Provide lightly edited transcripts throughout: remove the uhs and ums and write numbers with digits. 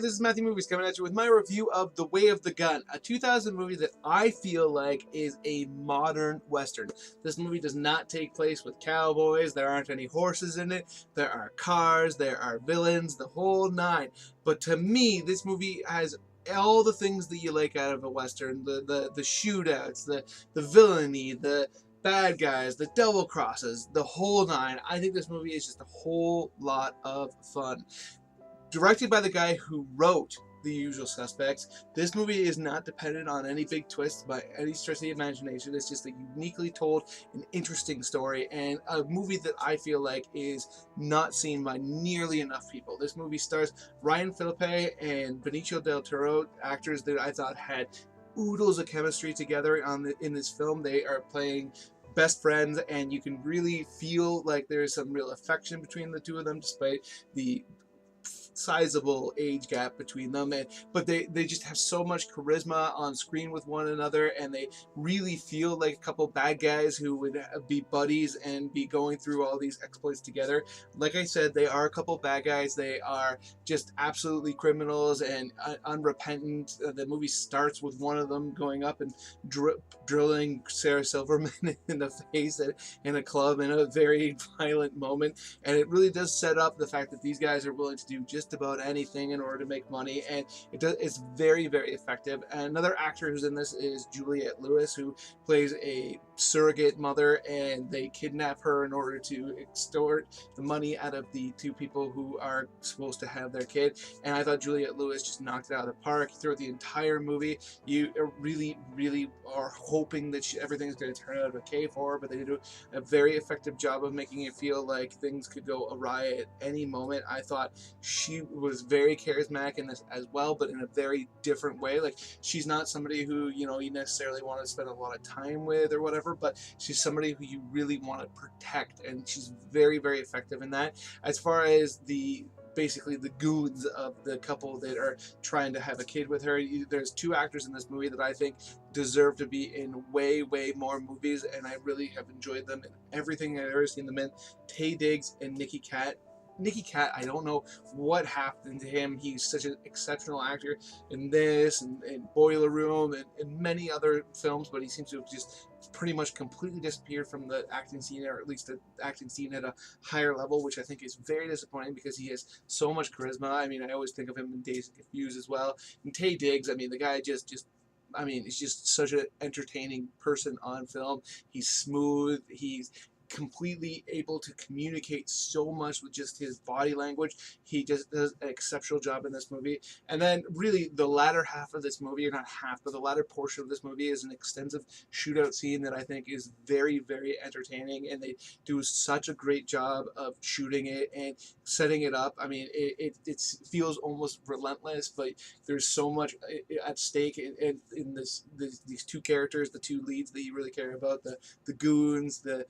this is Matthew Movies coming at you with my review of The Way of the Gun, a 2000 movie that I feel like is a modern Western. This movie does not take place with cowboys, there aren't any horses in it, there are cars, there are villains, the whole nine. But to me, this movie has all the things that you like out of a Western, the shootouts, the villainy, the bad guys, the double crosses, the whole nine. I think this movie is just a whole lot of fun. Directed by the guy who wrote The Usual Suspects, this movie is not dependent on any big twists by any stretch of the imagination. It's just a uniquely told and interesting story, and a movie that I feel like is not seen by nearly enough people. This movie stars Ryan Phillippe and Benicio del Toro, actors that I thought had oodles of chemistry together in this film. They are playing best friends, and you can really feel like there is some real affection between the two of them, despite the sizable age gap between them, but they just have so much charisma on screen with one another, and they really feel like a couple bad guys who would be buddies and be going through all these exploits together. Like I said, they are a couple bad guys. They are just absolutely criminals and unrepentant. The movie starts with one of them going up and drilling Sarah Silverman in the face in a club in a very violent moment, and it really does set up the fact that these guys are willing to do just about anything in order to make money, and it's very, very effective. And another actor who's in this is Juliette Lewis, who plays a surrogate mother, and they kidnap her in order to extort the money out of the two people who are supposed to have their kid. And I thought Juliette Lewis just knocked it out of the park throughout the entire movie. You really, really are hoping that everything's going to turn out okay for her, but they do a very effective job of making it feel like things could go awry at any moment. I thought she was very charismatic in this as well, but in a very different way. Like, she's not somebody who, you necessarily want to spend a lot of time with or whatever, but she's somebody who you really want to protect, and she's very, very effective in that. As far as basically the goons of the couple that are trying to have a kid with her, there's two actors in this movie that I think deserve to be in way, way more movies, and I really have enjoyed them in everything I've ever seen them in. Taye Diggs and Nicky Katt. Nicky Katt, I don't know what happened to him. He's such an exceptional actor in this and Boiler Room and many other films, but he seems to have just pretty much completely disappeared from the acting scene, or at least the acting scene at a higher level, which I think is very disappointing because he has so much charisma. I mean, I always think of him in Dazed and Confused as well. And Taye Diggs, I mean, the guy he's just such an entertaining person on film. He's smooth. He's completely able to communicate so much with just his body language. He just does an exceptional job in this movie. And then really the latter half of this movie, or not half, but the latter portion of this movie is an extensive shootout scene that I think is very, very entertaining, and they do such a great job of shooting it and setting it up. I mean, it feels almost relentless, but there's so much at stake in these two characters, the two leads that you really care about, the goons, the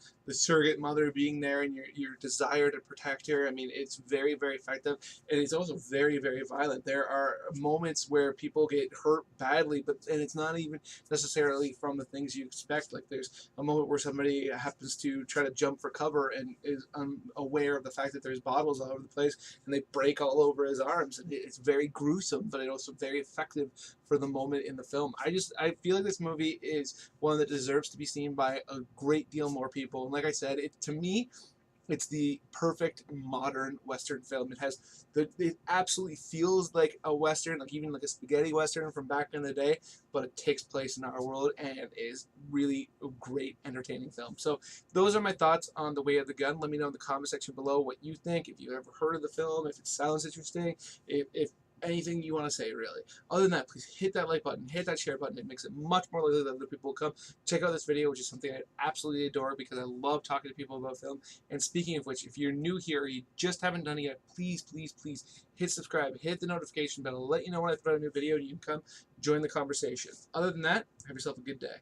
surrogate mother being there, and your desire to protect her. I mean, it's very, very effective, and it's also very, very violent. There are moments where people get hurt badly, and it's not even necessarily from the things you expect. Like, there's a moment where somebody happens to try to jump for cover and is unaware of the fact that there's bottles all over the place, and they break all over his arms, and it's very gruesome, but it's also very effective for the moment in the film. I feel like this movie is one that deserves to be seen by a great deal more people. And like I said, to me, it's the perfect modern Western film. It absolutely feels like a Western, like even like a spaghetti Western from back in the day, but it takes place in our world and is really a great, entertaining film. So those are my thoughts on The Way of the Gun. Let me know in the comment section below what you think, if you've ever heard of the film, if it sounds interesting, if anything you want to say, really. Other than that, please hit that like button, hit that share button. It makes it much more likely that other people will come check out this video, which is something I absolutely adore because I love talking to people about film. And speaking of which, if you're new here or you just haven't done it yet, please, please, please hit subscribe, hit the notification bell, let you know when I put out a new video, and you can come join the conversation. Other than that, have yourself a good day.